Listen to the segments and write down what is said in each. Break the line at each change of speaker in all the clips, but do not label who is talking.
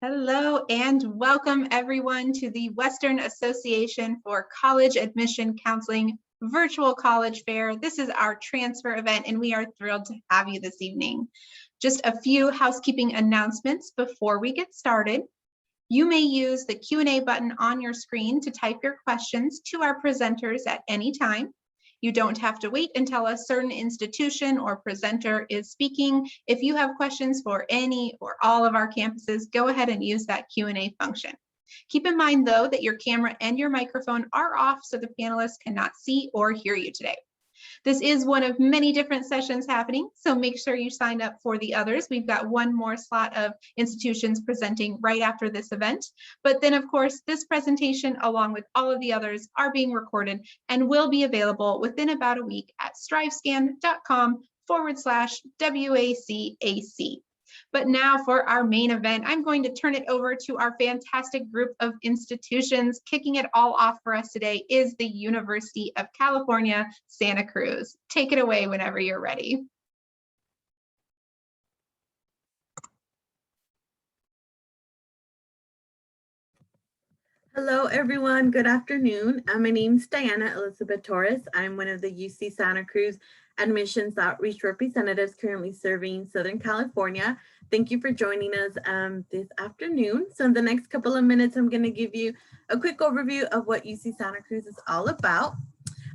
Hello and welcome everyone to the Western Association for College Admission Counseling Virtual College Fair. This is our transfer event and we are thrilled to have you this evening. Just a few housekeeping announcements before we get started. You may use the Q&A button on your screen to type your questions to our presenters at any time. You don't have to wait until a certain institution or presenter is speaking. If you have questions for any or all of our campuses, go ahead and use that Q&A function. Keep in mind, though, that your camera and your microphone are off so the panelists cannot see or hear you today. This is one of many different sessions happening, so make sure you sign up for the others. We've got one more slot of institutions presenting right after this event. But then, of course, this presentation, along with all of the others, are being recorded and will be available within about a week at strivescan.com/WACAC. But now for our main event, I'm going to turn it over to our fantastic group of institutions. Kicking it all off for us today is the University of California, Santa Cruz. Take it away whenever you're ready.
Hello, everyone. Good afternoon. My name is Diana Elizabeth Torres. I'm one of the UC Santa Cruz Admissions Outreach Representatives currently serving Southern California. Thank you for joining us this afternoon. So in the next couple of minutes, I'm going to give you a quick overview of what UC Santa Cruz is all about.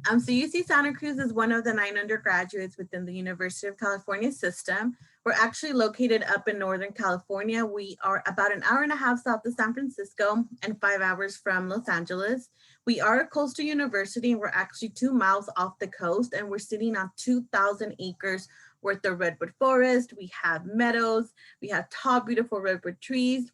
So UC Santa Cruz is one of the 9 undergraduates within the University of California system. We're actually located up in Northern California. We are about an hour and a half south of San Francisco and 5 hours from Los Angeles. We are a coastal university and we're actually 2 miles off the coast and we're sitting on 2,000 acres worth of redwood forest. We have meadows, we have tall, beautiful redwood trees.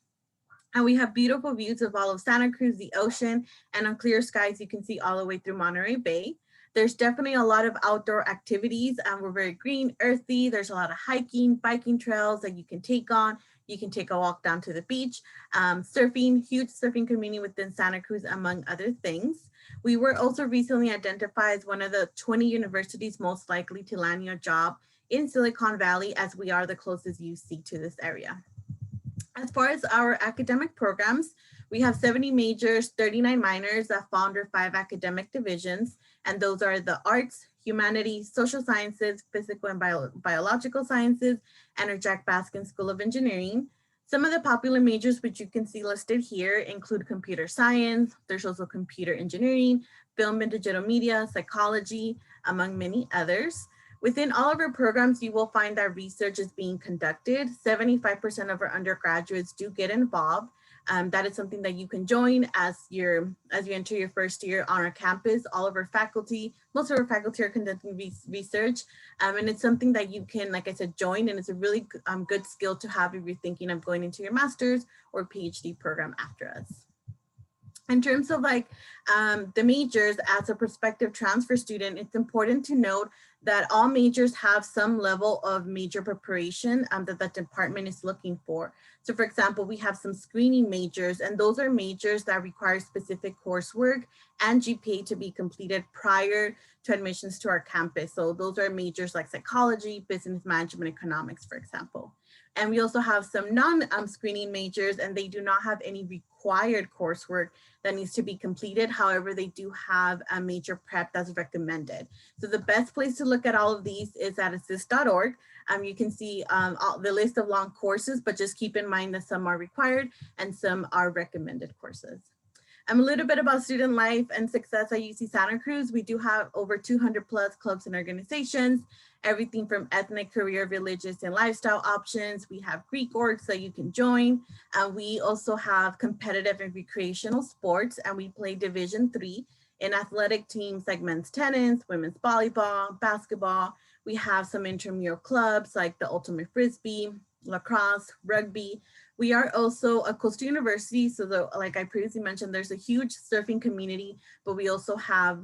And we have beautiful views of all of Santa Cruz, the ocean, and on clear skies, you can see all the way through Monterey Bay. There's definitely a lot of outdoor activities. We're very green, earthy. There's a lot of hiking, biking trails that you can take on. You can take a walk down to the beach. Surfing, huge surfing community within Santa Cruz, among other things. We were also recently identified as one of the 20 universities most likely to land you a job in Silicon Valley, as we are the closest UC to this area. As far as our academic programs, we have 70 majors, 39 minors that fall under 5 academic divisions, and those are the arts, humanities, social sciences, physical and biological sciences, and our Jack Baskin School of Engineering. Some of the popular majors which you can see listed here include computer science, there's also computer engineering, film and digital media, psychology, among many others. Within all of our programs, you will find that research is being conducted. 75% of our undergraduates do get involved. That is something that you can join as you enter your first year on our campus. All of our faculty, most of our faculty are conducting research, and it's something that you can, like I said, join, and it's a really good skill to have if you're thinking of going into your master's or PhD program after us. In terms of the majors, as a prospective transfer student, it's important to note that all majors have some level of major preparation that the department is looking for. So for example, we have some screening majors, and those are majors that require specific coursework and GPA to be completed prior to admissions to our campus. So those are majors like psychology, business management, economics, for example. And we also have some non-screening majors, and they do not have any required coursework that needs to be completed. However, they do have a major prep that's recommended. So the best place to look at all of these is at assist.org. You can see the list of long courses, but just keep in mind that some are required and some are recommended courses. A little bit about student life and success at UC Santa Cruz. We do have over 200 plus clubs and organizations, everything from ethnic, career, religious, and lifestyle options. We have Greek orgs that you can join. We also have competitive and recreational sports, and we play Division III in athletic teams like men's tennis, women's volleyball, basketball. We have some intramural clubs like the Ultimate Frisbee, lacrosse, rugby. We are also a coastal university, so like I previously mentioned, there's a huge surfing community, but we also have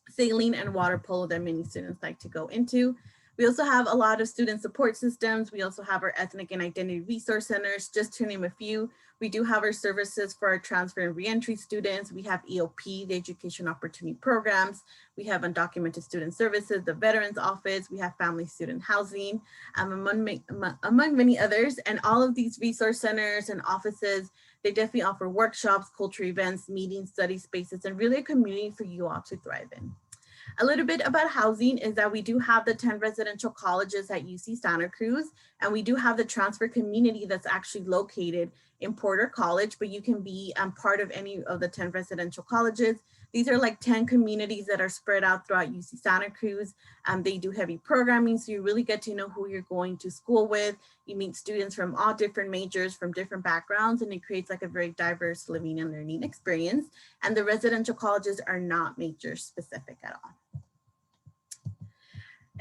sailing and water polo that many students like to go into. We also have a lot of student support systems. We also have our ethnic and identity resource centers, just to name a few. We do have our services for our transfer and reentry students. We have EOP, the Education Opportunity Programs. We have undocumented student services, the Veterans Office. We have family student housing, among many others. And all of these resource centers and offices, they definitely offer workshops, culture events, meetings, study spaces, and really a community for you all to thrive in. A little bit about housing is that we do have the 10 residential colleges at UC Santa Cruz, and we do have the transfer community that's actually located in Porter College, but you can be part of any of the 10 residential colleges. These are like 10 communities that are spread out throughout UC Santa Cruz. They do heavy programming, so you really get to know who you're going to school with. You meet students from all different majors, from different backgrounds, and it creates like a very diverse living and learning experience. And the residential colleges are not major specific at all.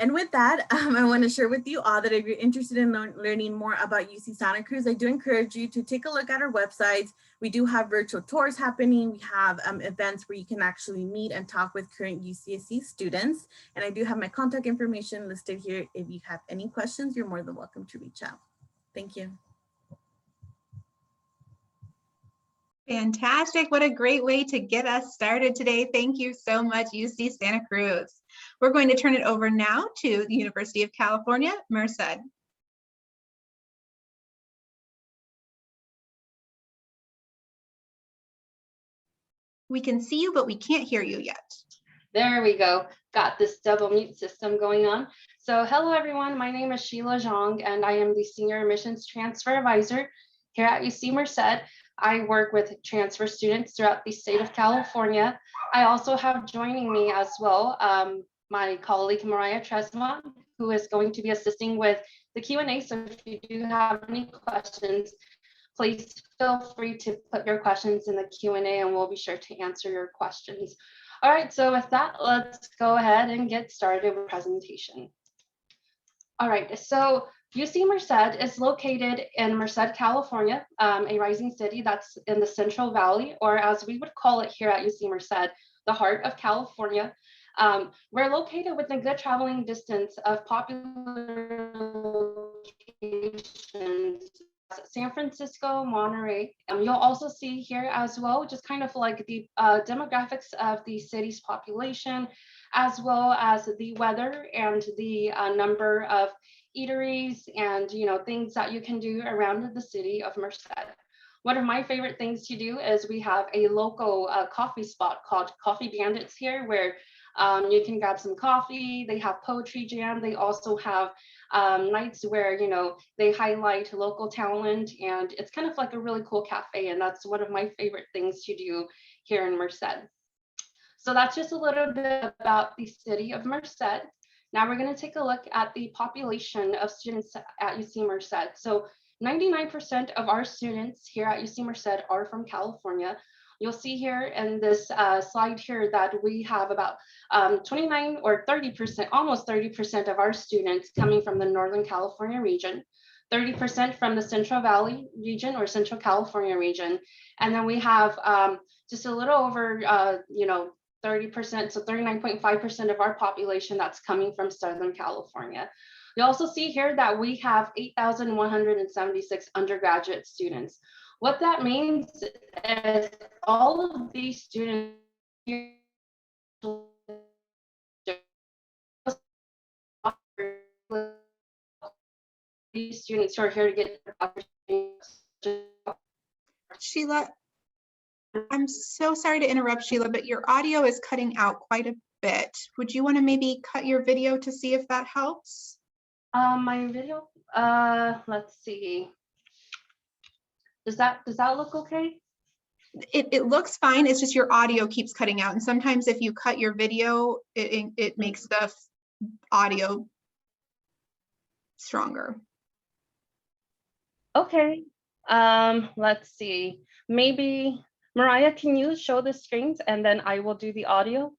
And with that, I want to share with you all that if you're interested in learning more about UC Santa Cruz, I do encourage you to take a look at our websites. We do have virtual tours happening. We have events where you can actually meet and talk with current UCSC students. And I do have my contact information listed here. If you have any questions, you're more than welcome to reach out. Thank you.
Fantastic. What a great way to get us started today. Thank you so much, UC Santa Cruz. We're going to turn it over now to the University of California, Merced. We can see you, but we can't hear you yet.
There we go. Got this double mute system going on. So hello, everyone. My name is Sheila Zhang, and I am the Senior Admissions Transfer Advisor here at UC Merced. I work with transfer students throughout the state of California. I also have joining me as well my colleague Mariah Tresma, who is going to be assisting with the Q&A. So if you do have any questions, please feel free to put your questions in the Q&A and we'll be sure to answer your questions. All right, so with that, let's go ahead and get started with the presentation. All right, so UC Merced is located in Merced, California, a rising city that's in the Central Valley, or as we would call it here at UC Merced, the heart of California. We're located within a good traveling distance of popular locations, San Francisco, Monterey. You'll also see here as well, just kind of like the demographics of the city's population, as well as the weather and the number of eateries and things that you can do around the city of Merced. One of my favorite things to do is we have a local coffee spot called Coffee Bandits here, where you can grab some coffee. They have poetry jam. They also have nights where they highlight local talent, and it's kind of like a really cool cafe, and that's one of my favorite things to do here in Merced. So that's just a little bit about the city of Merced. Now we're going to take a look at the population of students at UC Merced. So 99% of our students here at UC Merced are from California. You'll see here in this slide here that we have about 29 or 30%, almost 30% of our students coming from the Northern California region, 30% from the Central Valley region or Central California region. And then we have just a little over, 30%, so 39.5% of our population that's coming from Southern California. You also see here that we have 8,176 undergraduate students. What that means is all of these students here these students who are here to get
Sheila, I'm so sorry to interrupt, Sheila, but your audio is cutting out quite a bit. Would you want to maybe cut your video to see if that helps?
My video, let's see. Does that look okay?
It looks fine. It's just your audio keeps cutting out. And sometimes if you cut your video, it makes the audio stronger.
Okay. Let's see. Maybe Mariah, can you show the screens and then I will do the audio?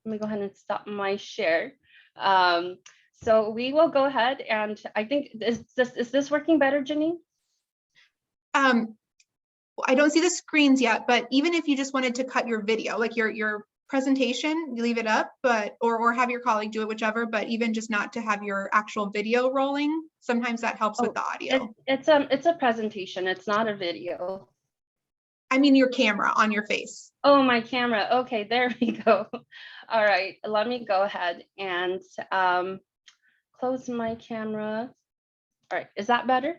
Let me go ahead and stop my share. So we will go ahead and I think, is this working better, Janine?
I don't see the screens yet, but even if you just wanted to cut your video, like your presentation, you leave it up, but, or have your colleague do it, whichever, but even just not to have your actual video rolling, sometimes that helps with the audio.
It's a presentation. It's not a video.
I mean, your camera on your face.
Oh, my camera. Okay, there we go. All right, let me go ahead and close my camera. All right, is that better?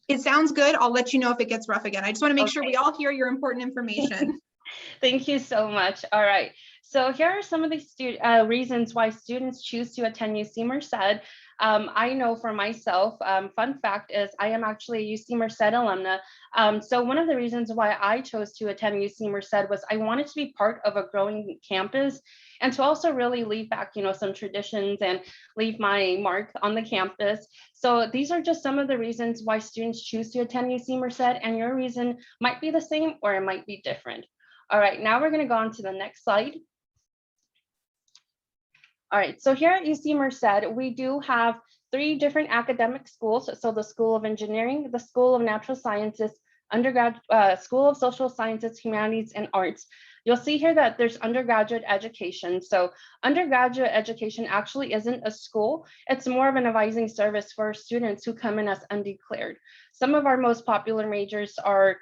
It sounds good. I'll let you know if it gets rough again. I just want to make sure
Okay.
we all hear your important information.
Thank you so much. All right. So here are some of the reasons why students choose to attend UC Merced. I know for myself, fun fact is I am actually a UC Merced alumna. So one of the reasons why I chose to attend UC Merced was I wanted to be part of a growing campus and to also really leave back, some traditions and leave my mark on the campus. So these are just some of the reasons why students choose to attend UC Merced, and your reason might be the same or it might be different. All right, now we're going to go on to the next slide. All right, so here at UC Merced, we do have 3 different academic schools. So the School of Engineering, the School of Natural Sciences, School of Social Sciences, Humanities, and Arts. You'll see here that there's undergraduate education. So undergraduate education actually isn't a school. It's more of an advising service for students who come in as undeclared. Some of our most popular majors are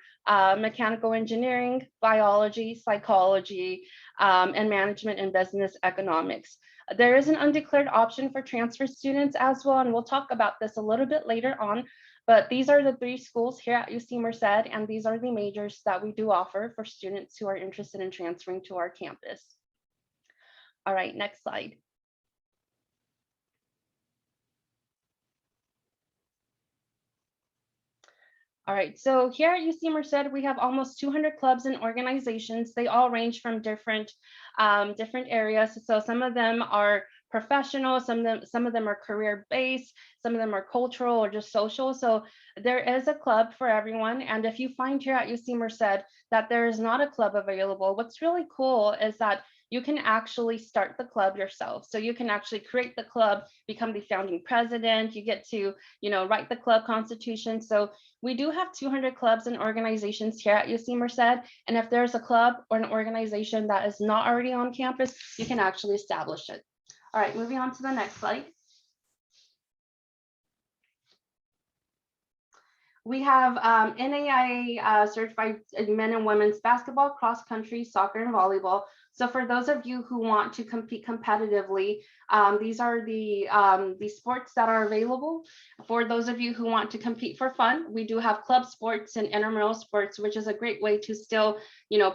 mechanical engineering, biology, psychology, and management and business economics. There is an undeclared option for transfer students as well, and we'll talk about this a little bit later on. But these are the 3 schools here at UC Merced, and these are the majors that we do offer for students who are interested in transferring to our campus. All right, next slide. All right, so here at UC Merced, we have almost 200 clubs and organizations. They all range from different areas. So some of them are professional, some of them are career-based, some of them are cultural or just social. So there is a club for everyone. And if you find here at UC Merced that there is not a club available, what's really cool is that you can actually start the club yourself. So you can actually create the club, become the founding president. You get to, write the club constitution. So we do have 200 clubs and organizations here at UC Merced. And if there's a club or an organization that is not already on campus, you can actually establish it. All right, moving on to the next slide. We have NAIA certified men and women's basketball, cross country, soccer, and volleyball. So for those of you who want to compete competitively, these are the sports that are available. For those of you who want to compete for fun, we do have club sports and intramural sports, which is a great way to still,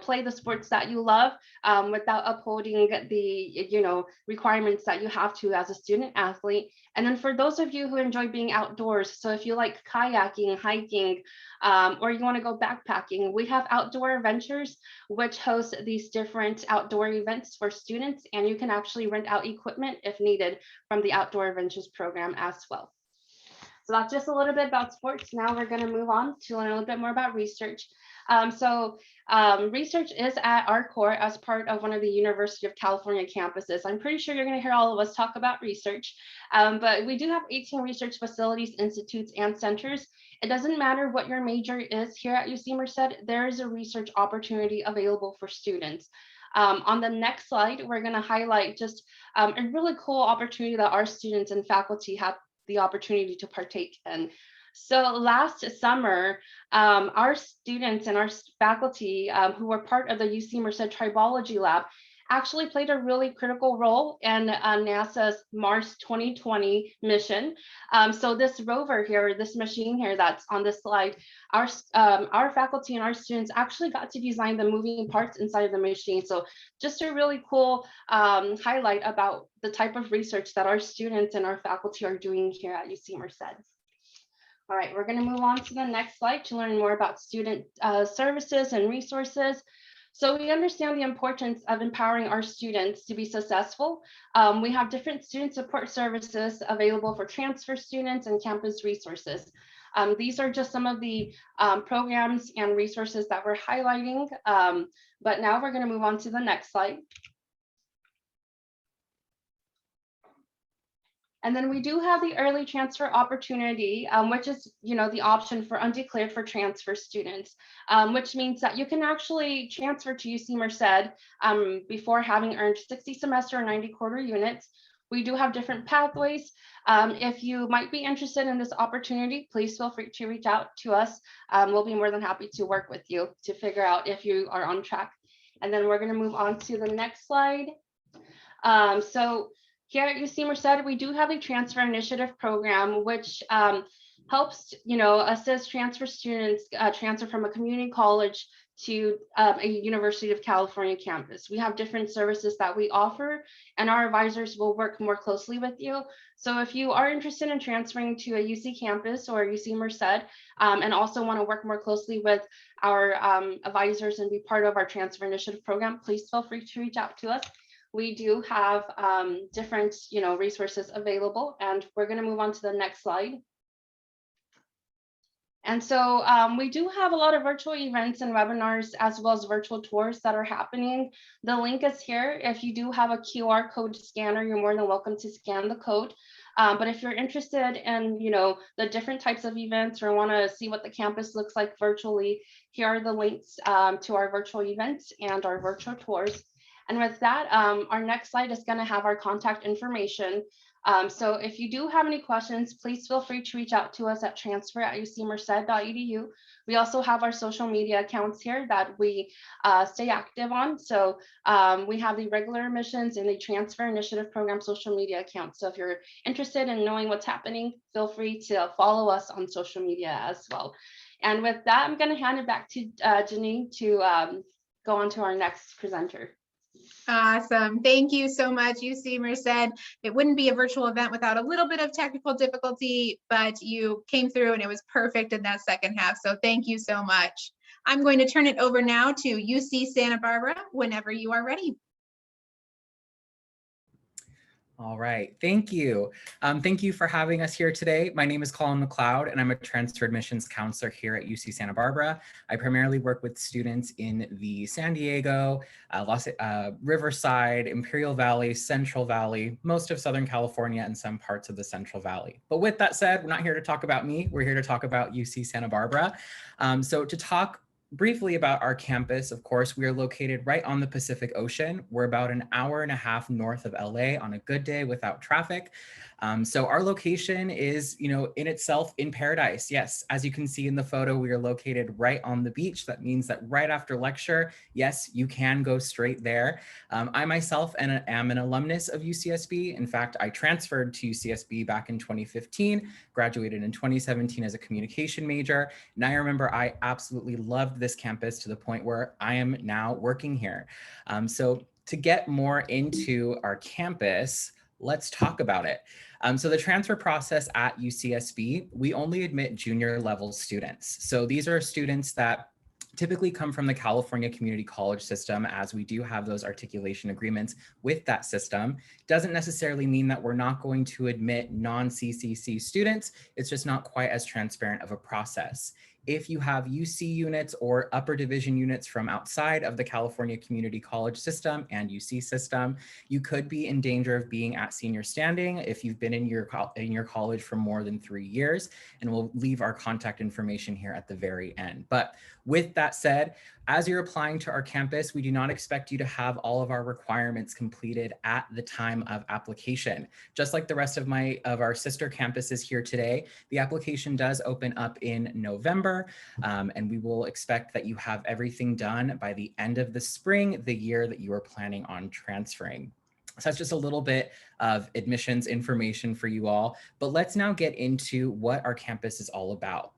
play the sports that you love without upholding the, requirements that you have to as a student athlete. And then for those of you who enjoy being outdoors, so if you like kayaking, hiking, or you want to go backpacking, we have Outdoor Adventures, which hosts these different outdoor events for students, and you can actually rent out equipment if needed from the Outdoor Adventures program as well. So that's just a little bit about sports. Now we're going to move on to learn a little bit more about research. Research is at our core as part of one of the University of California campuses. I'm pretty sure you're going to hear all of us talk about research, but we do have 18 research facilities, institutes, and centers. It doesn't matter what your major is here at UC Merced, there is a research opportunity available for students. On the next slide, we're going to highlight just a really cool opportunity that our students and faculty have the opportunity to partake in. So last summer, our students and our faculty who were part of the UC Merced Tribology Lab actually played a really critical role in NASA's Mars 2020 mission. So this rover here, this machine here that's on this slide, our faculty and our students actually got to design the moving parts inside of the machine. So just a really cool highlight about the type of research that our students and our faculty are doing here at UC Merced. All right, we're going to move on to the next slide to learn more about student services and resources. So we understand the importance of empowering our students to be successful. We have different student support services available for transfer students and campus resources. These are just some of the programs and resources that we're highlighting. But now we're going to move on to the next slide. And then we do have the early transfer opportunity, which is, the option for undeclared for transfer students, which means that you can actually transfer to UC Merced before having earned 60 semester or 90 quarter units. We do have different pathways. If you might be interested in this opportunity, please feel free to reach out to us. We'll be more than happy to work with you to figure out if you are on track. And then we're going to move on to the next slide. So here at UC Merced, we do have a transfer initiative program, which helps, assist transfer students transfer from a community college to a University of California campus. We have different services that we offer, and our advisors will work more closely with you. So if you are interested in transferring to a UC campus or UC Merced, and also want to work more closely with our advisors and be part of our transfer initiative program, please feel free to reach out to us. We do have different, resources available, and we're going to move on to the next slide. And so we do have a lot of virtual events and webinars, as well as virtual tours that are happening. The link is here. If you do have a QR code scanner, you're more than welcome to scan the code. But if you're interested in, the different types of events or want to see what the campus looks like virtually, here are the links to our virtual events and our virtual tours. And with that, our next slide is going to have our contact information. So if you do have any questions, please feel free to reach out to us at transfer@ucmerced.edu. We also have our social media accounts here that we stay active on. So we have the regular admissions and the transfer initiative program social media accounts. So if you're interested in knowing what's happening, feel free to follow us on social media as well. And with that, I'm going to hand it back to Janine to go on to our next presenter.
Awesome. Thank you so much, UC Merced. It wouldn't be a virtual event without a little bit of technical difficulty, but you came through and it was perfect in that second half. So thank you so much. I'm going to turn it over now to UC Santa Barbara whenever you are ready.
All right, thank you. Thank you for having us here today. My name is Colin McLeod, and I'm a transfer admissions counselor here at UC Santa Barbara. I primarily work with students in the San Diego, Riverside, Imperial Valley, Central Valley, most of Southern California, and some parts of the Central Valley. But with that said, we're not here to talk about me. We're here to talk about UC Santa Barbara. So to talk briefly about our campus, of course, we are located right on the Pacific Ocean. We're about an hour and a half north of LA on a good day without traffic. So our location is, in itself in paradise. Yes, as you can see in the photo, we are located right on the beach. That means that right after lecture, yes, you can go straight there. I myself am an alumnus of UCSB. In fact, I transferred to UCSB back in 2015, graduated in 2017 as a communication major. And I remember I absolutely loved this campus to the point where I am now working here. So to get more into our campus, let's talk about it. So the transfer process at UCSB, we only admit junior level students. So these are students that typically come from the California Community College system, as we do have those articulation agreements with that system. Doesn't necessarily mean that we're not going to admit non-CCC students. It's just not quite as transparent of a process. If you have UC units or upper division units from outside of the California Community College system and UC system, you could be in danger of being at senior standing if you've been in your college for more than 3 years, and we'll leave our contact information here at the very end. But with that said, as you're applying to our campus, we do not expect you to have all of our requirements completed at the time of application. Just like the rest of our sister campuses here today, the application does open up in November, and we will expect that you have everything done by the end of the spring, the year that you are planning on transferring. So that's just a little bit of admissions information for you all, but let's now get into what our campus is all about.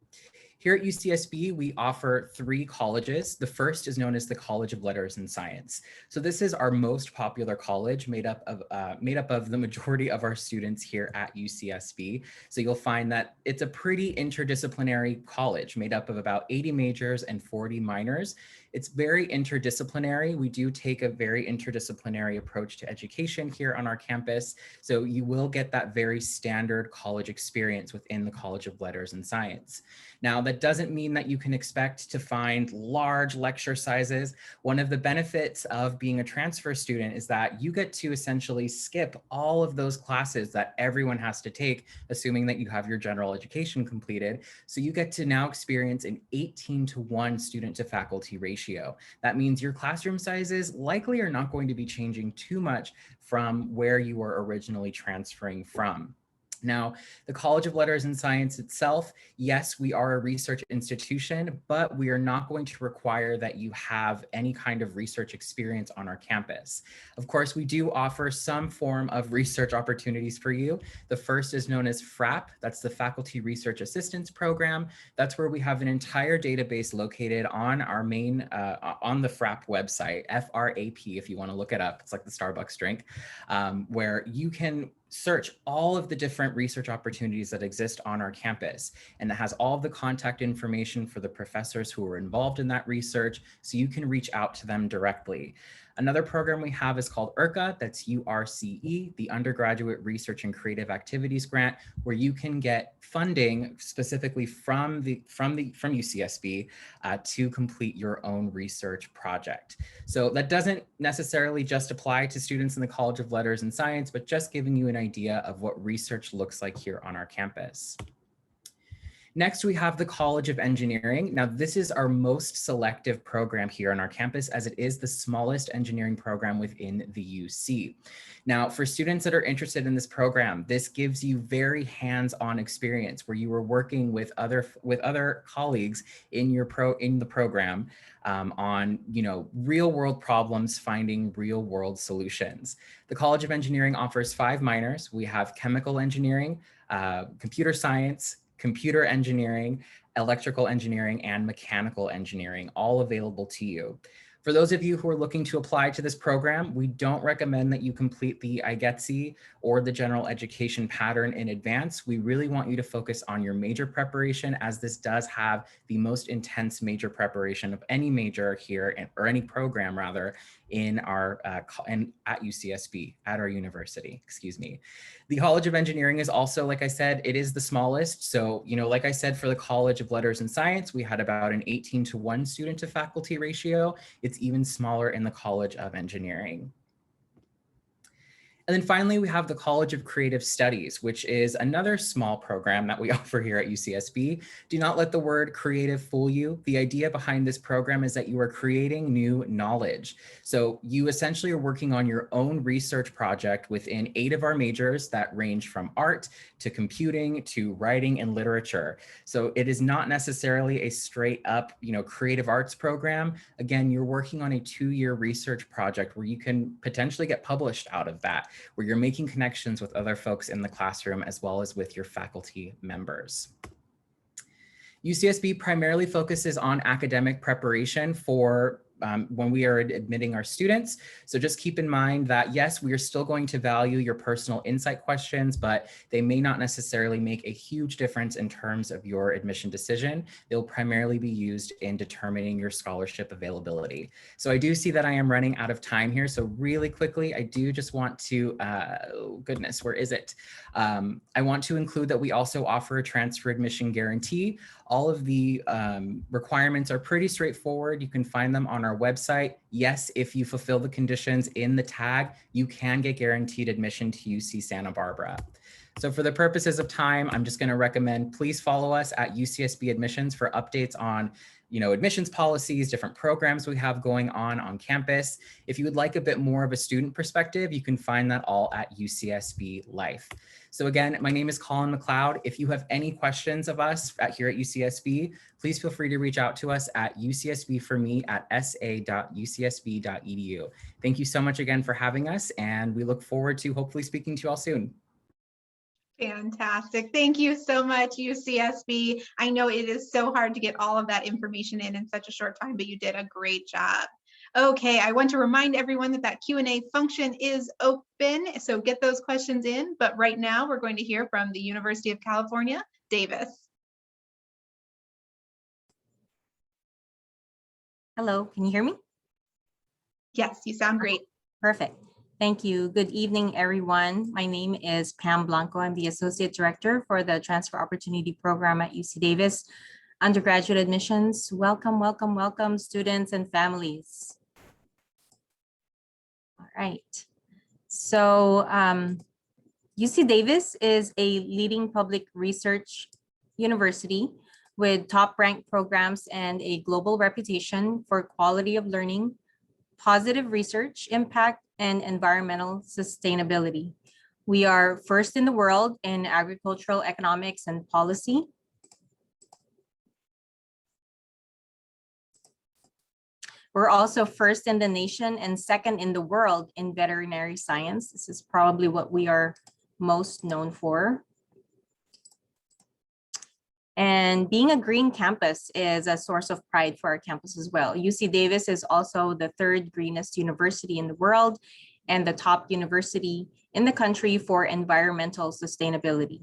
Here at UCSB, we offer 3 colleges. The first is known as the College of Letters and Science. So this is our most popular college, made up of the majority of our students here at UCSB. So you'll find that it's a pretty interdisciplinary college made up of about 80 majors and 40 minors. It's very interdisciplinary. We do take a very interdisciplinary approach to education here on our campus. So you will get that very standard college experience within the College of Letters and Science. Now, that doesn't mean that you can expect to find large lecture sizes. One of the benefits of being a transfer student is that you get to essentially skip all of those classes that everyone has to take, assuming that you have your general education completed. So you get to now experience an 18-to-1 student to faculty ratio. That means your classroom sizes likely are not going to be changing too much from where you were originally transferring from. Now, the College of Letters and Science itself, yes, we are a research institution, but we are not going to require that you have any kind of research experience on our campus. Of course, we do offer some form of research opportunities for you. The first is known as FRAP, that's the Faculty Research Assistance Program. That's where we have an entire database located on our main, on the FRAP website, FRAP, if you want to look it up. It's like the Starbucks drink, where you can search all of the different research opportunities that exist on our campus. And it has all of the contact information for the professors who are involved in that research, so you can reach out to them directly. Another program we have is called URCA, that's URCE, the Undergraduate Research and Creative Activities Grant, where you can get funding specifically from UCSB to complete your own research project. So that doesn't necessarily just apply to students in the College of Letters and Science, but just giving you an idea of what research looks like here on our campus. Next, we have the College of Engineering. Now, this is our most selective program here on our campus, as it is the smallest engineering program within the UC. Now, for students that are interested in this program, this gives you very hands-on experience where you are working with other colleagues in the program on real-world problems, finding real-world solutions. The College of Engineering offers 5 minors. We have chemical engineering, computer science, computer engineering, electrical engineering, and mechanical engineering, all available to you. For those of you who are looking to apply to this program, we don't recommend that you complete the IGETC or the general education pattern in advance. We really want you to focus on your major preparation, as this does have the most intense major preparation of any major here, or any program rather, in our at UCSB, at our university, excuse me. The College of Engineering is also, like I said, it is the smallest. So, like I said, for the College of Letters and Science, we had about an 18-to-1 student to faculty ratio. It's even smaller in the College of Engineering. And then finally, we have the College of Creative Studies, which is another small program that we offer here at UCSB. Do not let the word creative fool you. The idea behind this program is that you are creating new knowledge. So you essentially are working on your own research project within 8 of our majors that range from art to computing to writing and literature. So it is not necessarily a straight up, creative arts program. Again, you're working on a 2-year research project where you can potentially get published out of that, where you're making connections with other folks in the classroom as well as with your faculty members. UCSB primarily focuses on academic preparation for when we are admitting our students. So just keep in mind that, yes, we are still going to value your personal insight questions, but they may not necessarily make a huge difference in terms of your admission decision. They'll primarily be used in determining your scholarship availability. So I do see that I am running out of time here. So really quickly, I do just want to, oh goodness, where is it? I want to include that we also offer a transfer admission guarantee. All of the requirements are pretty straightforward. You can find them on our website. Yes, if you fulfill the conditions in the tag, you can get guaranteed admission to UC Santa Barbara. So for the purposes of time, I'm just going to recommend please follow us at UCSB Admissions for updates on admissions policies, different programs we have going on campus. If you would like a bit more of a student perspective, you can find that all at UCSB Life. So again, my name is Colin McLeod. If you have any questions of us here at UCSB, please feel free to reach out to us at ucsbforme@sa.ucsb.edu. Thank you so much again for having us, and we look forward to hopefully speaking to you all soon.
Fantastic. Thank you so much, UCSB. I know it is so hard to get all of that information in such a short time, but you did a great job. Okay, I want to remind everyone that Q&A function is open, so get those questions in. But right now, we're going to hear from the University of California, Davis.
Hello, can you hear me?
Yes, you sound great.
Perfect. Thank you. Good evening, everyone. My name is Pam Blanco. I'm the Associate Director for the Transfer Opportunity Program at UC Davis Undergraduate Admissions. Welcome, welcome, welcome, students and families. All right. So UC Davis is a leading public research university with top-ranked programs and a global reputation for quality of learning, positive research impact, and environmental sustainability. We are first in the world in agricultural economics and policy. We're also first in the nation and second in the world in veterinary science. This is probably what we are most known for. And being a green campus is a source of pride for our campus as well. UC Davis is also the third greenest university in the world and the top university in the country for environmental sustainability.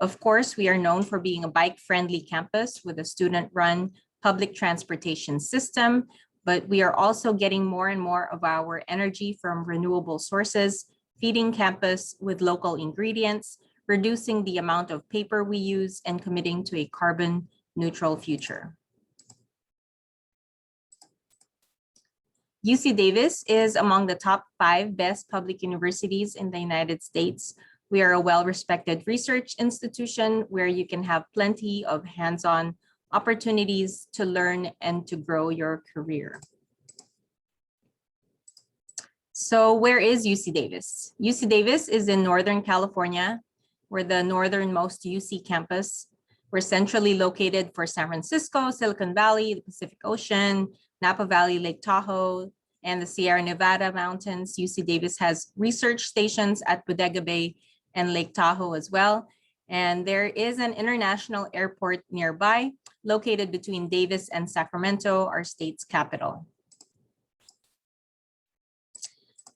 Of course, we are known for being a bike-friendly campus with a student-run public transportation system, but we are also getting more and more of our energy from renewable sources, feeding campus with local ingredients, reducing the amount of paper we use, and committing to a carbon neutral future. UC Davis is among the top 5 best public universities in the United States. We are a well-respected research institution where you can have plenty of hands-on opportunities to learn and to grow your career. So where is UC Davis? UC Davis is in Northern California. We're the northernmost UC campus. We're centrally located for San Francisco, Silicon Valley, the Pacific Ocean, Napa Valley, Lake Tahoe, and the Sierra Nevada mountains. UC Davis has research stations at Bodega Bay and Lake Tahoe as well. And there is an international airport nearby, located between Davis and Sacramento, our state's capital.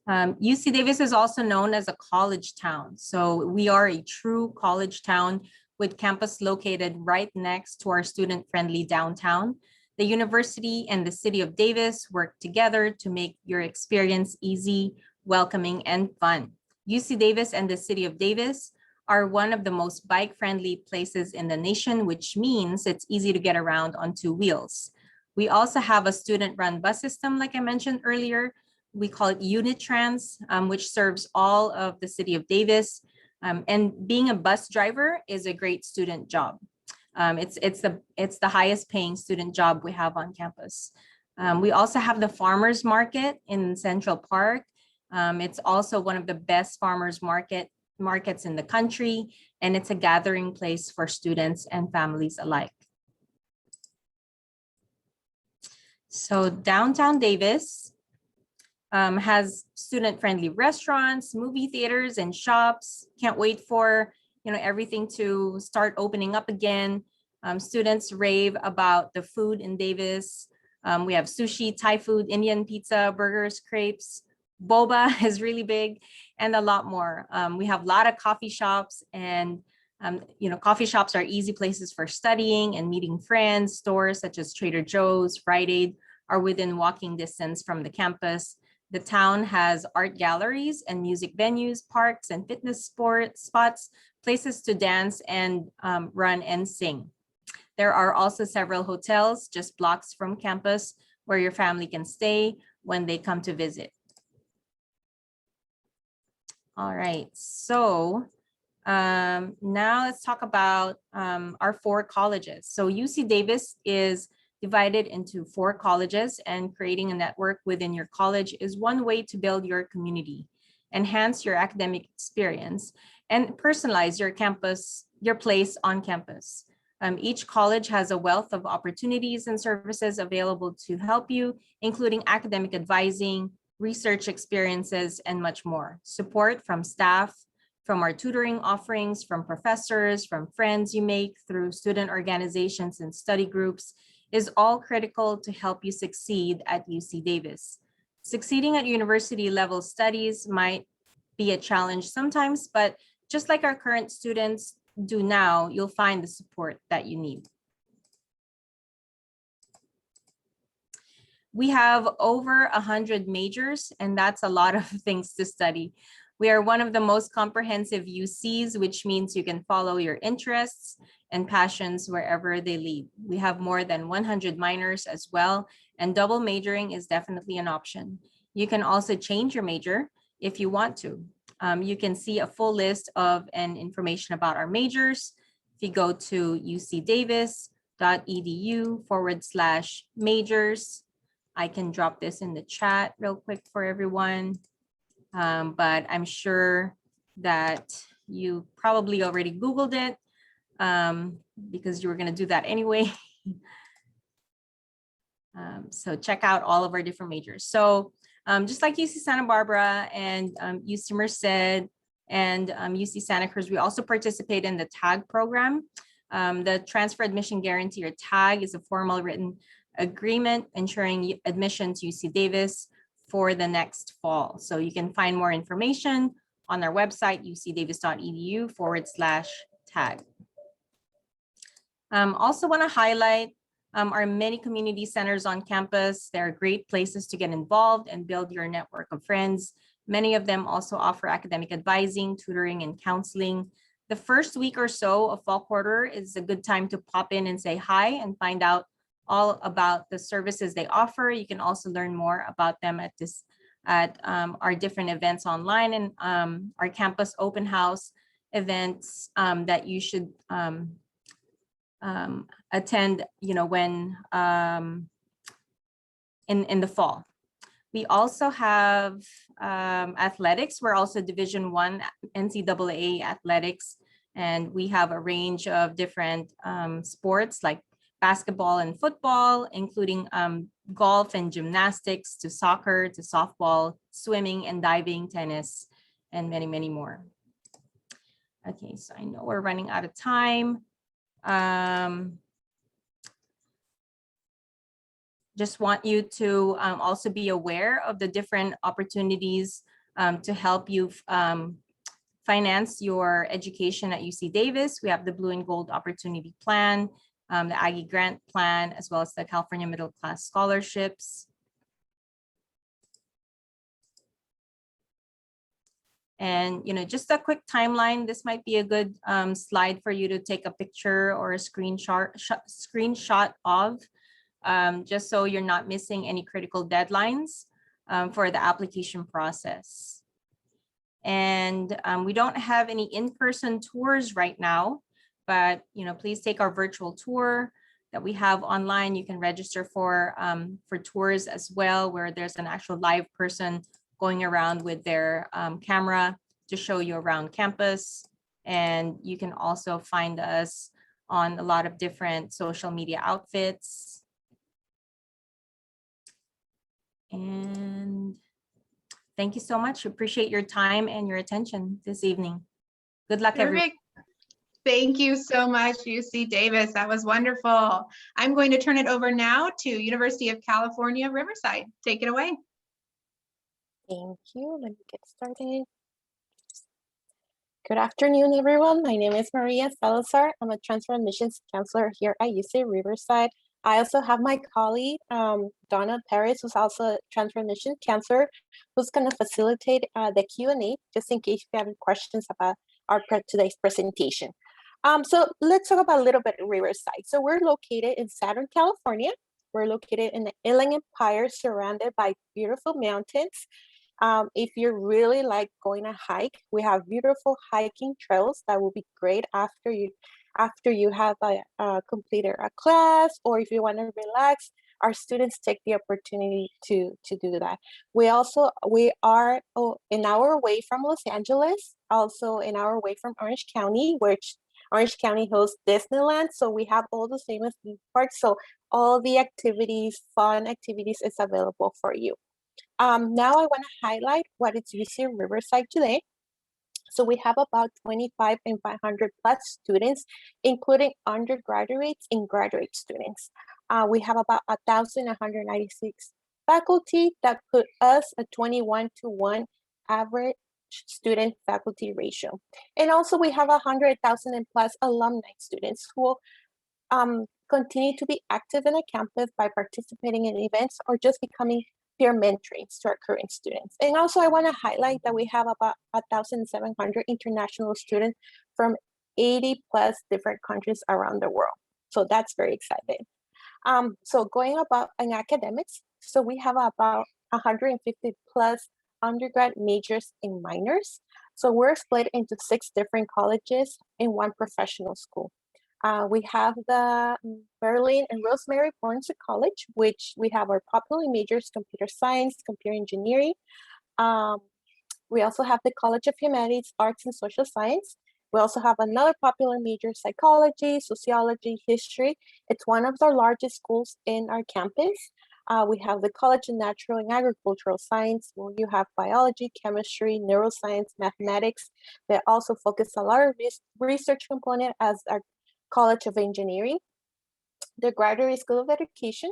UC Davis is also known as a college town. So we are a true college town with campus located right next to our student-friendly downtown. The university and the city of Davis work together to make your experience easy, welcoming, and fun. UC Davis and the city of Davis are one of the most bike-friendly places in the nation, which means it's easy to get around on 2 wheels. We also have a student-run bus system, like I mentioned earlier. We call it Unitrans, which serves all of the city of Davis. And being a bus driver is a great student job. It's the highest paying student job we have on campus. We also have the farmers market in Central Park. It's also one of the best farmers markets in the country, and it's a gathering place for students and families alike. So downtown Davis has student-friendly restaurants, movie theaters, and shops. Can't wait for everything to start opening up again. Students rave about the food in Davis. We have sushi, Thai food, Indian pizza, burgers, crepes. Boba is really big, and a lot more. We have a lot of coffee shops, and coffee shops are easy places for studying and meeting friends. Stores such as Trader Joe's, Rite Aid are within walking distance from the campus. The town has art galleries and music venues, parks and fitness spots, places to dance and run and sing. There are also several hotels just blocks from campus where your family can stay when they come to visit. All right, so now let's talk about our 4 colleges. So UC Davis is divided into 4 colleges, and creating a network within your college is one way to build your community, enhance your academic experience, and personalize your place on campus. Each college has a wealth of opportunities and services available to help you, including academic advising, research experiences, and much more. Support from staff, from our tutoring offerings, from professors, from friends you make through student organizations and study groups is all critical to help you succeed at UC Davis. Succeeding at university level studies might be a challenge sometimes, but just like our current students do now, you'll find the support that you need. We have over 100 majors, and that's a lot of things to study. We are one of the most comprehensive UCs, which means you can follow your interests and passions wherever they lead. We have more than 100 minors as well, and double majoring is definitely an option. You can also change your major if you want to. You can see a full list of and information about our majors. If you go to ucdavis.edu/majors, I can drop this in the chat real quick for everyone. But I'm sure that you probably already Googled it because you were going to do that anyway. So check out all of our different majors. So just like UC Santa Barbara and UC Merced and UC Santa Cruz, we also participate in the TAG program. The Transfer Admission Guarantee, or TAG, is a formal written agreement ensuring admission to UC Davis for the next fall. So you can find more information on our website, ucdavis.edu/tag. Also want to highlight our many community centers on campus. They're great places to get involved and build your network of friends. Many of them also offer academic advising, tutoring, and counseling. The first week or so of fall quarter is a good time to pop in and say hi and find out all about the services they offer. You can also learn more about them at our different events online and our campus open house events that you should attend, when in the fall. We also have athletics. We're also Division I NCAA athletics, and we have a range of different sports like basketball and football, including golf and gymnastics, to soccer, to softball, swimming and diving, tennis, and many, many more. Okay, so I know we're running out of time. Just want you to also be aware of the different opportunities to help you finance your education at UC Davis. We have the Blue and Gold Opportunity Plan, the Aggie Grant Plan, as well as the California Middle Class Scholarships. And just a quick timeline. This might be a good slide for you to take a picture or a screenshot of, just so you're not missing any critical deadlines for the application process. And we don't have any in-person tours right now, but please take our virtual tour that we have online. You can register for tours as well, where there's an actual live person going around with their camera to show you around campus. And you can also find us on a lot of different social media outfits. And thank you so much. Appreciate your time and your attention this evening. Good luck, everyone.
Thank you so much, UC Davis. That was wonderful. I'm going to turn it over now to University of California, Riverside. Take it away.
Thank you. Let me get started. Good afternoon, everyone. My name is Maria Salazar. I'm a transfer admissions counselor here at UC Riverside. I also have my colleague, Donna Perez, who's also a transfer admissions counselor, who's going to facilitate the Q&A, just in case you have any questions about today's presentation. So let's talk about a little bit of Riverside. So we're located in Southern California. We're located in the Inland Empire, surrounded by beautiful mountains. If you really like going a hike, we have beautiful hiking trails that will be great after you have completed a class, or if you want to relax. Our students take the opportunity to do that. We are an hour away from Los Angeles, also an hour away from Orange County, which Orange County hosts Disneyland. So we have all the famous theme parks. So all the activities, fun activities is available for you. Now I want to highlight what is UC Riverside today. So we have about 25 and 500 plus students, including undergraduates and graduate students. We have about 1,196 faculty that put us a 21-to-1 average student faculty ratio. And also we have 100,000 and plus alumni students who continue to be active in a campus by participating in events or just becoming peer mentoring to our current students. And also I want to highlight that we have about 1,700 international students from 80 plus different countries around the world. So that's very exciting. So going about in academics, so we have about 150 plus undergrad majors and minors. So we're split into 6 different colleges and 1 professional school. We have the Marilyn and Rosemary Bourne College, which we have our popular majors, computer science, computer engineering. We also have the College of Humanities, Arts, and Social Science. We also have another popular major, psychology, sociology, history. It's one of our largest schools in our campus. We have the College of Natural and Agricultural Science, where you have biology, chemistry, neuroscience, mathematics. They also focus a lot of research component as our College of Engineering. The Graduate School of Education.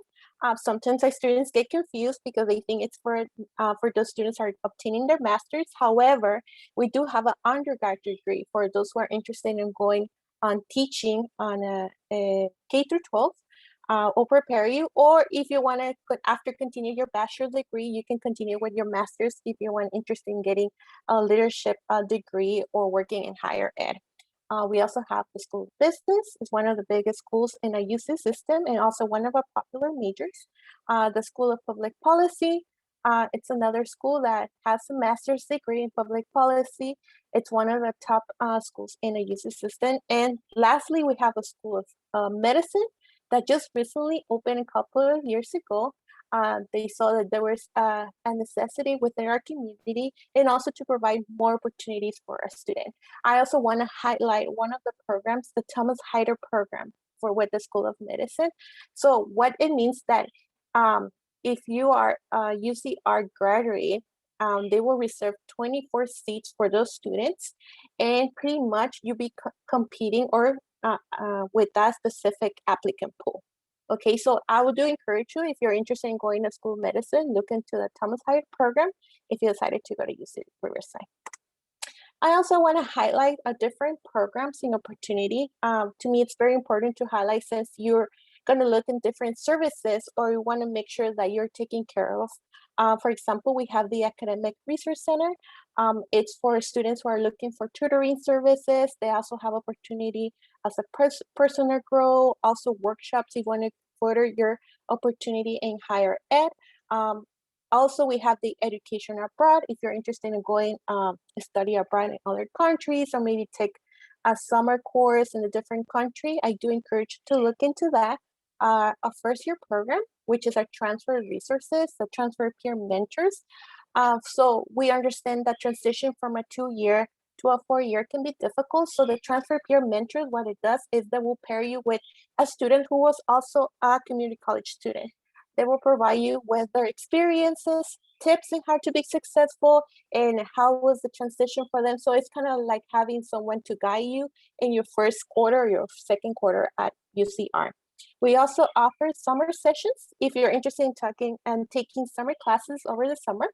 Sometimes our students get confused because they think it's for those students who are obtaining their masters. However, we do have an undergraduate degree for those who are interested in going on teaching on a K through 12. Or prepare you, or if you want to after continue your bachelor's degree, you can continue with your master's if you want interested in getting a leadership degree or working in higher ed. We also have the School of Business. It's one of the biggest schools in our UC system and also one of our popular majors. The School of Public Policy. It's another school that has a master's degree in public policy. It's one of the top schools in the UC system. And lastly, we have a School of Medicine that just recently opened a couple of years ago. They saw that there was a necessity within our community and also to provide more opportunities for our students. I also want to highlight one of the programs, the Thomas Hyder program with the School of Medicine. So what it means that if you are UCR graduate, they will reserve 24 seats for those students, and pretty much you'll be competing or with that specific applicant pool. Okay, so I would do encourage you, if you're interested in going to School of Medicine, look into the Thomas Hyder program if you decided to go to UC Riverside. I also want to highlight a different programs and opportunity. To me, it's very important to highlight since you're going to look in different services or you want to make sure that you're taken care of. For example, we have the Academic Research Center. It's for students who are looking for tutoring services. They also have opportunity as a personal growth, also workshops if you want to further your opportunity in higher ed. Also, we have the Education Abroad. If you're interested in going study abroad in other countries or maybe take a summer course in a different country, I do encourage you to look into that. A first-year program, which is our transfer resources, the transfer peer mentors. So we understand that transition from a 2-year to a 4-year can be difficult. So the transfer peer mentors, what it does is that will pair you with a student who was also a community college student. They will provide you with their experiences, tips on how to be successful, and how was the transition for them. So it's kind of like having someone to guide you in your first quarter or your second quarter at UCR. We also offer summer sessions if you're interested in taking summer classes over the summer.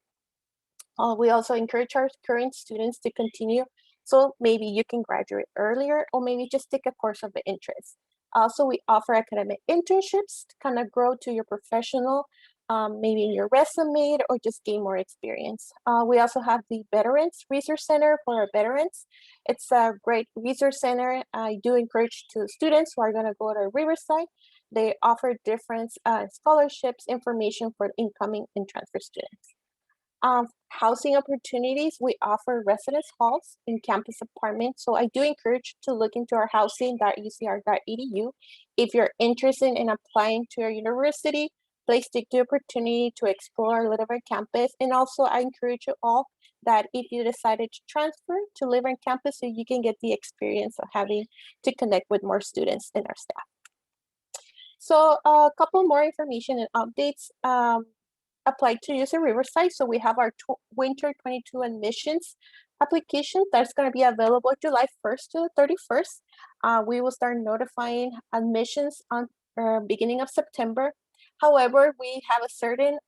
We also encourage our current students to continue. So maybe you can graduate earlier or maybe just take a course of interest. Also, we offer academic internships to kind of grow to your professional, maybe in your resume or just gain more experience. We also have the Veterans Research Center for our veterans. It's a great research center. I do encourage to students who are going to go to Riverside. They offer different scholarships, information for incoming and transfer students. Housing opportunities, we offer residence halls in campus apartments. So I do encourage to look into our housing.ucr.edu. If you're interested in applying to our university, please take the opportunity to explore our Live campus. And also I encourage you all that if you decided to transfer to live on campus, so you can get the experience of having to connect with more students and our staff. So a couple more information and updates. Applied to UC Riverside. So we have our winter 22 admissions application that's going to be available July 1st to the 31st. We will start notifying admissions on beginning of September. However, we have a certain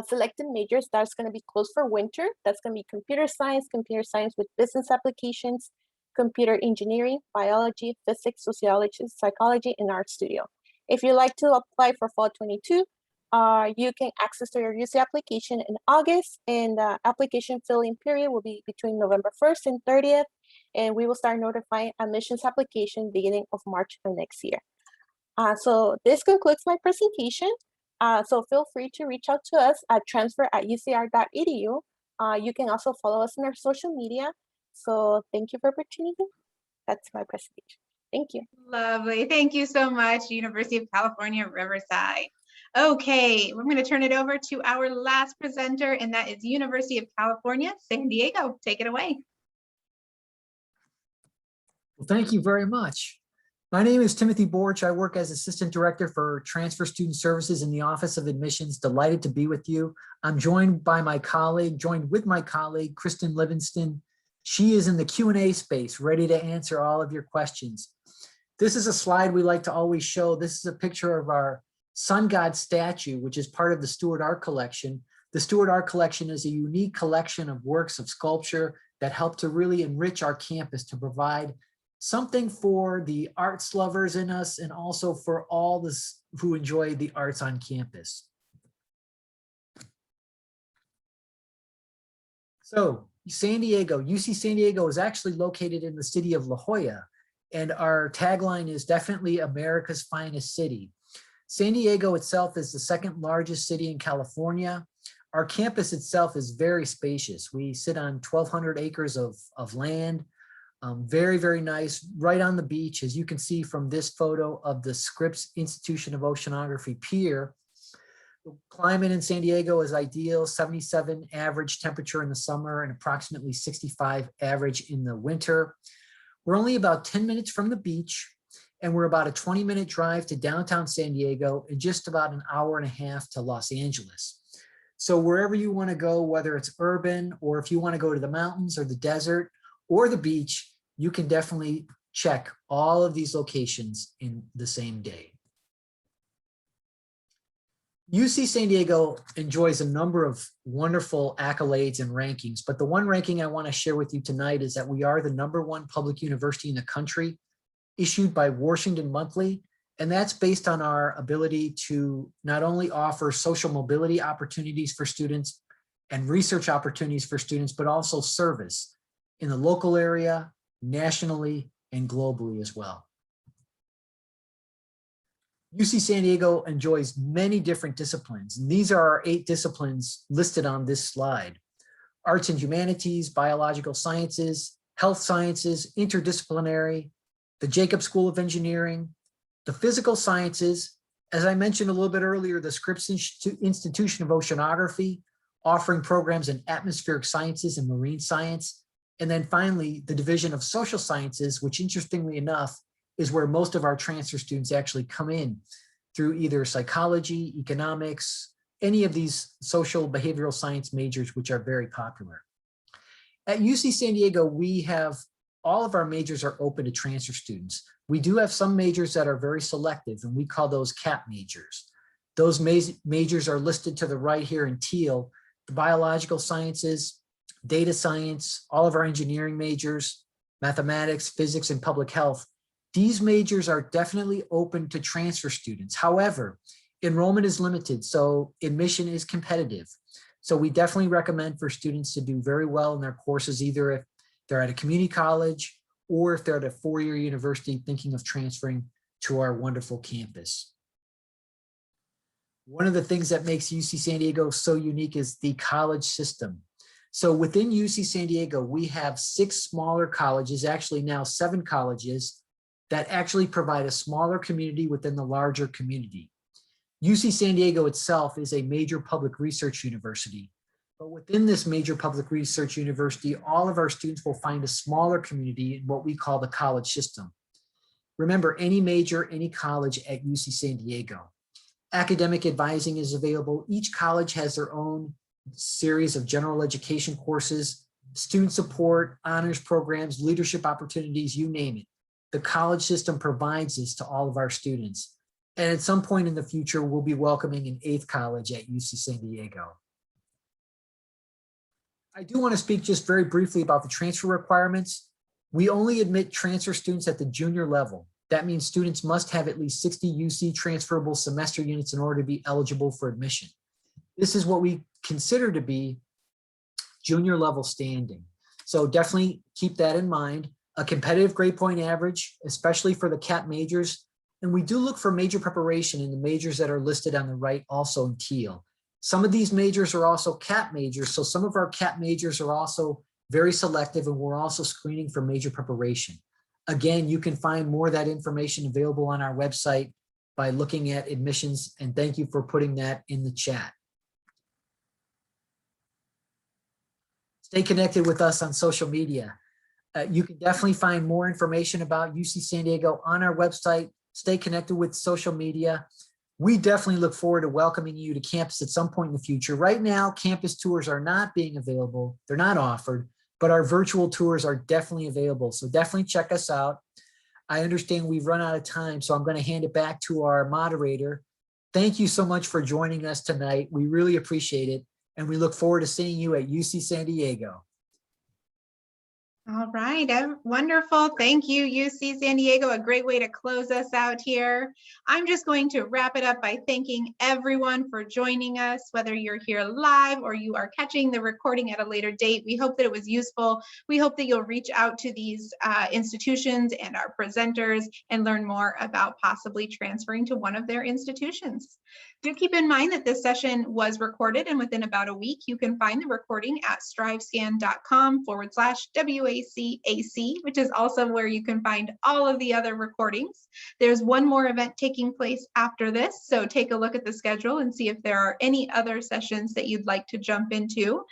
selected majors that's going to be closed for winter. That's going to be computer science with business applications, computer engineering, biology, physics, sociology, psychology, and art studio. If you'd like to apply for Fall 22, you can access your UC application in August, and the application filling period will be between November 1st and 30th, and we will start notifying admissions application beginning of March of next year. So this concludes my presentation. So feel free to reach out to us at transfer@ucr.edu. You can also follow us on our social media. So thank you for the opportunity. That's my presentation. Thank you.
Lovely. Thank you so much, University of California, Riverside. Okay, we're going to turn it over to our last presenter, and that is University of California, San Diego. Take it away.
Well, thank you very much. My name is Timothy Borch. I work as Assistant Director for Transfer Student Services in the Office of Admissions. Delighted to be with you. I'm joined with my colleague, Kristen Livingston. She is in the Q&A space, ready to answer all of your questions. This is a slide we like to always show. This is a picture of our Sun God statue, which is part of the Stewart Art Collection. The Stewart Art Collection is a unique collection of works of sculpture that help to really enrich our campus to provide something for the arts lovers in us and also for all this who enjoy the arts on campus. So San Diego, UC San Diego is actually located in the city of La Jolla, and our tagline is definitely America's finest city. San Diego itself is the second largest city in California. Our campus itself is very spacious. We sit on 1,200 acres of land. Very, very nice, right on the beach, as you can see from this photo of the Scripps Institution of Oceanography Pier. The climate in San Diego is ideal, 77 average temperature in the summer and approximately 65 average in the winter. We're only about 10 minutes from the beach, and we're about a 20-minute drive to downtown San Diego and just about an hour and a half to Los Angeles. So wherever you want to go, whether it's urban or if you want to go to the mountains or the desert or the beach, you can definitely check all of these locations in the same day. UC San Diego enjoys a number of wonderful accolades and rankings, but the one ranking I want to share with you tonight is that we are the #1 public university in the country, issued by Washington Monthly, and that's based on our ability to not only offer social mobility opportunities for students and research opportunities for students, but also service in the local area, nationally, and globally as well. UC San Diego enjoys many different disciplines, and these are our 8 disciplines listed on this slide: arts and humanities, biological sciences, health sciences, interdisciplinary, the Jacob School of Engineering, the physical sciences, as I mentioned a little bit earlier, the Scripps Institution of Oceanography, offering programs in atmospheric sciences and marine science, and then finally, the Division of Social Sciences, which interestingly enough, is where most of our transfer students actually come in through either psychology, economics, any of these social behavioral science majors, which are very popular. At UC San Diego, we have all of our majors are open to transfer students. We do have some majors that are very selective, and we call those CAP majors. Those majors are listed to the right here in teal: the biological sciences, data science, all of our engineering majors, mathematics, physics, and public health. These majors are definitely open to transfer students. However, enrollment is limited, so admission is competitive. So we definitely recommend for students to do very well in their courses, either if they're at a community college or if they're at a 4-year university thinking of transferring to our wonderful campus. One of the things that makes UC San Diego so unique is the college system. So within UC San Diego, we have 6 smaller colleges, actually now 7 colleges, that actually provide a smaller community within the larger community. UC San Diego itself is a major public research university, but within this major public research university, all of our students will find a smaller community in what we call the college system. Remember, any major, any college at UC San Diego. Academic advising is available. Each college has their own series of general education courses, student support, honors programs, leadership opportunities, you name it. The college system provides this to all of our students. And at some point in the future, we'll be welcoming an 8th college at UC San Diego. I do want to speak just very briefly about the transfer requirements. We only admit transfer students at the junior level. That means students must have at least 60 UC transferable semester units in order to be eligible for admission. This is what we consider to be junior level standing. So definitely keep that in mind. A competitive grade point average, especially for the CAP majors. And we do look for major preparation in the majors that are listed on the right, also in teal. Some of these majors are also CAP majors. So some of our CAP majors are also very selective, and we're also screening for major preparation. Again, you can find more of that information available on our website by looking at admissions, and thank you for putting that in the chat. Stay connected with us on social media. You can definitely find more information about UC San Diego on our website. Stay connected with social media. We definitely look forward to welcoming you to campus at some point in the future. Right now, campus tours are not being available. They're not offered, but our virtual tours are definitely available. So definitely check us out. I understand we've run out of time, so I'm going to hand it back to our moderator. Thank you so much for joining us tonight. We really appreciate it. And we look forward to seeing you at UC San Diego.
All right, wonderful. Thank you, UC San Diego. A great way to close us out here. I'm just going to wrap it up by thanking everyone for joining us, whether you're here live or you are catching the recording at a later date. We hope that it was useful. We hope that you'll reach out to these institutions and our presenters and learn more about possibly transferring to one of their institutions. Do keep in mind that this session was recorded, and within about a week, you can find the recording at strivescan.com/WACAC, which is also where you can find all of the other recordings. There's one more event taking place after this, so take a look at the schedule and see if there are any other sessions that you'd like to jump into.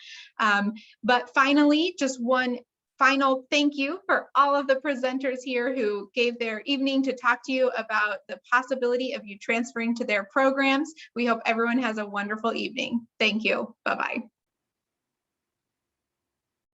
But finally, just one final thank you for all of the presenters here who gave their evening to talk to you about the possibility of you transferring to their programs. We hope everyone has a wonderful evening. Thank you. Bye-bye.